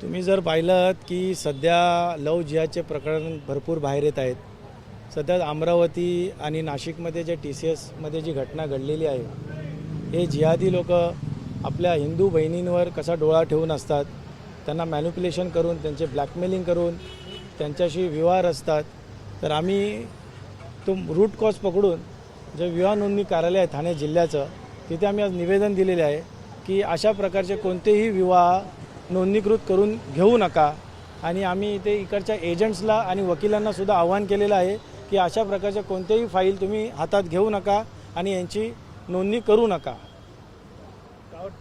तुम्ही जर पाहिलं की सध्या लव जिहादचे प्रकरण भरपूर बाहेर येत आहेत. सध्या अमरावती आणि नाशिकमध्ये जे TCSमध्ये जी घटना घडलेली आहे, हे जिहादी लोक आपल्या हिंदू बहिणींवर कसा डोळा ठेवून असतात, त्यांना मॅनिप्युलेशन करून, त्यांचे ब्लॅकमेलिंग करून त्यांच्याशी विवाह रचतात. तर आम्ही तो रूट कॉज पकडून जे विवाह नोंदणी कार्यालय आहे ठाणे जिल्ह्याचं, तिथे आम्ही आज निवेदन दिलेले आहे की अशा प्रकारचे कोणतेही विवाह नोंदणीकृत करून घेऊ नका. आणि आम्ही इथे इकडच्या एजंट्सला आणि वकिलांना सुद्धा आवाहन केलेलं आहे की अशा प्रकारच्या कोणतेही फाईल तुम्ही हातात घेऊ नका आणि यांची नोंदणी करू नका.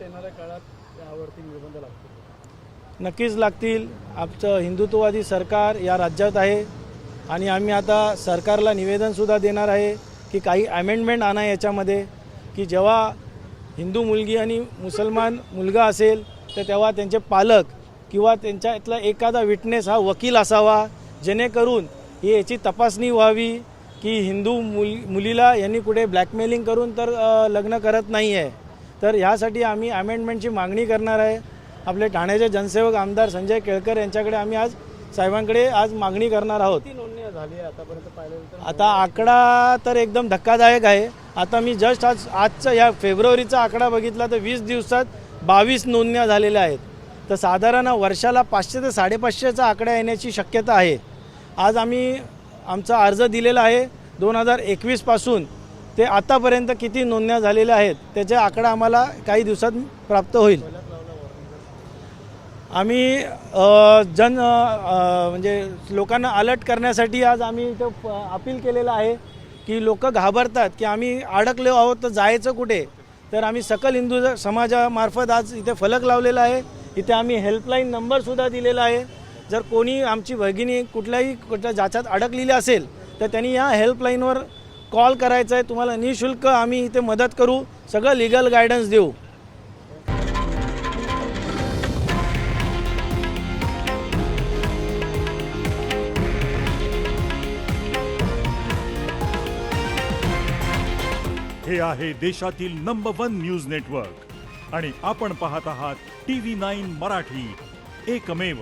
येणाऱ्या काळात यावरती निर्बंध लागतील? नक्कीच लागतील. आमचं हिंदुत्ववादी सरकार या राज्यात आहे आणि आम्ही आता सरकारला निवेदनसुद्धा देणार आहे की काही अमेंडमेंट आणा याच्यामध्ये, की जेव्हा हिंदू मुलगी आणि मुसलमान मुलगा असेल तर तेव्हा त्यांचे पालक किंवा त्यांच्यातला एखादा विटनेस हा वकील असावा, जेणेकरून ही याची तपासणी व्हावी की हिंदू मुलीला यांनी कुठे ब्लॅकमेलिंग करून तर लग्न करत नाही आहे. तर ह्यासाठी आम्ही अमेंडमेंटची मागणी करणार आहे. आपले ठाण्याचे जनसेवक आमदार संजय केळकर यांच्याकडे आम्ही आज साहेबांकडे आज मागणी करणार आहोत. किती नोंदणी झाली आहे आतापर्यंत पाहिलं तर? आता आकडा तर एकदम धक्कादायक आहे. आता मी जस्ट आजचा या फेब्रुवारीचा आकडा बघितला तर 20 दिवसात 22 नोंदण्या झालेल्या आहेत. तर साधारण वर्षाला 500 ते 550चा आकडा येण्याची शक्यता आहे. आज आम्ही आमचा अर्ज दिलेला आहे 2021 पासून ते आतापर्यंत किती नोंदण्या झालेल्या आहेत त्याचा आकडा आम्हाला काही दिवसात प्राप्त होईल. आम्ही म्हणजे लोकांना अलर्ट करण्यासाठी आज आम्ही इथं अपील केलेलं आहे की लोक घाबरतात की आम्ही अडकलो आहोत तर जायचं कुठे. तर आम्ही सकल हिंदू समाजामार्फत आज इथे फलक लावलेला आहे. इथे आम्ही हेल्पलाईन नंबरसुद्धा दिलेला आहे. जर कोणी आमची भगिनी कुठल्या जाचात अडकलेली असेल तर त्यांनी या हेल्पलाईनवर कॉल करायचा आहे. तुम्हाला निःशुल्क आम्ही इथे मदत करू, सगळं लिगल गायडन्स देऊ. हे आहे देशातील नंबर 1 न्यूज नेटवर्क आणि आपण पाहत आहात TV9 मराठी, एकमेव.